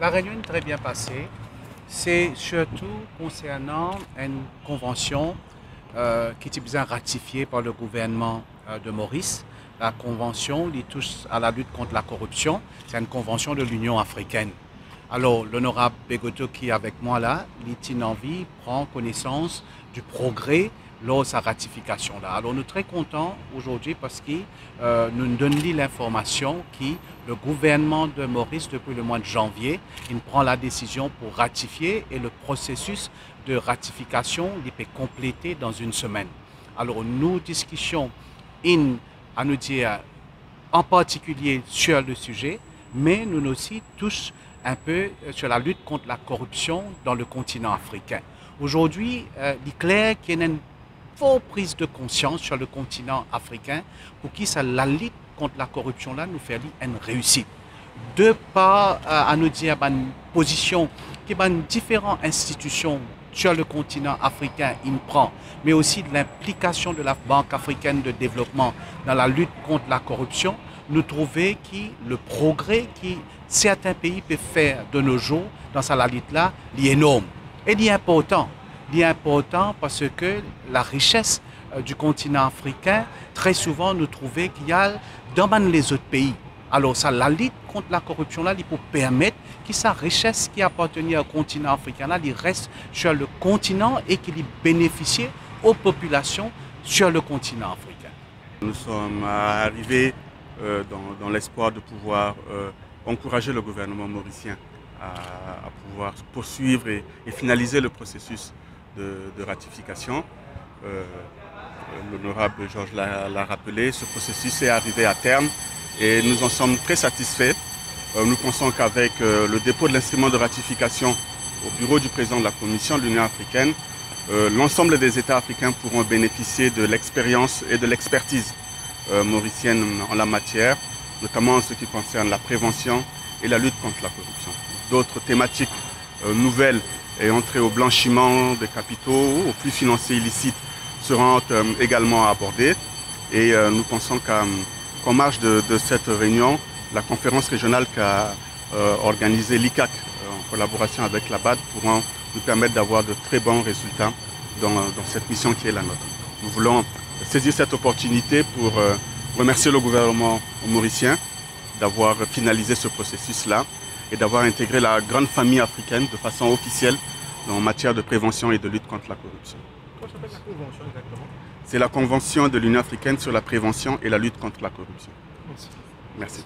La réunion est très bien passée. C'est surtout concernant une convention qui est bien ratifiée par le gouvernement de Maurice. La convention qui touche à la lutte contre la corruption, c'est une convention de l'Union africaine. Alors, l'honorable Begoto qui est avec moi là, il a envie, prend connaissance du progrès lors de sa ratification là. Alors, nous sommes très contents aujourd'hui parce que nous donnons l'information que le gouvernement de Maurice, depuis le mois de janvier, il prend la décision pour ratifier et le processus de ratification il peut compléter dans une semaine. Alors, nous discussions à nous dire en particulier sur le sujet, mais nous aussi tous un peu sur la lutte contre la corruption dans le continent africain. Aujourd'hui, il est clair qu'il y a une forte prise de conscience sur le continent africain pour qui ça, la lutte contre la corruption là nous fait une réussite. De par à nous dire une position que différentes institutions sur le continent africain il prend, mais aussi de l'implication de la Banque africaine de développement dans la lutte contre la corruption, nous trouvons que le progrès que certains pays peuvent faire de nos jours dans cette lutte-là est énorme. Et il est important. Il est important parce que la richesse du continent africain, très souvent, nous trouvons qu'il y a dans les autres pays. Alors, ça, la lutte contre la corruption, là, il peut permettre que sa richesse qui appartenait au continent africain, là, il reste sur le continent et qu'il bénéficie aux populations sur le continent africain. Nous sommes arrivés dans l'espoir de pouvoir encourager le gouvernement mauricien à pouvoir poursuivre et finaliser le processus de ratification. L'honorable Georges l'a rappelé, ce processus est arrivé à terme et nous en sommes très satisfaits. Nous pensons qu'avec le dépôt de l'instrument de ratification au bureau du président de la Commission de l'Union africaine, l'ensemble des États africains pourront bénéficier de l'expérience et de l'expertise mauricienne en la matière, notamment en ce qui concerne la prévention et la lutte contre la corruption. D'autres thématiques nouvelles et entrées au blanchiment des capitaux, aux flux financiers illicites seront également abordées. Et nous pensons qu'en marge de cette réunion, la conférence régionale qu'a organisée l'ICAC en collaboration avec la BAD pourront nous permettre d'avoir de très bons résultats dans cette mission qui est la nôtre. Nous voulons saisir cette opportunité pour remercier le gouvernement mauricien d'avoir finalisé ce processus-là et d'avoir intégré la grande famille africaine de façon officielle en matière de prévention et de lutte contre la corruption. Comment s'appelle la convention exactement? C'est la Convention de l'Union africaine sur la prévention et la lutte contre la corruption. Merci. Merci.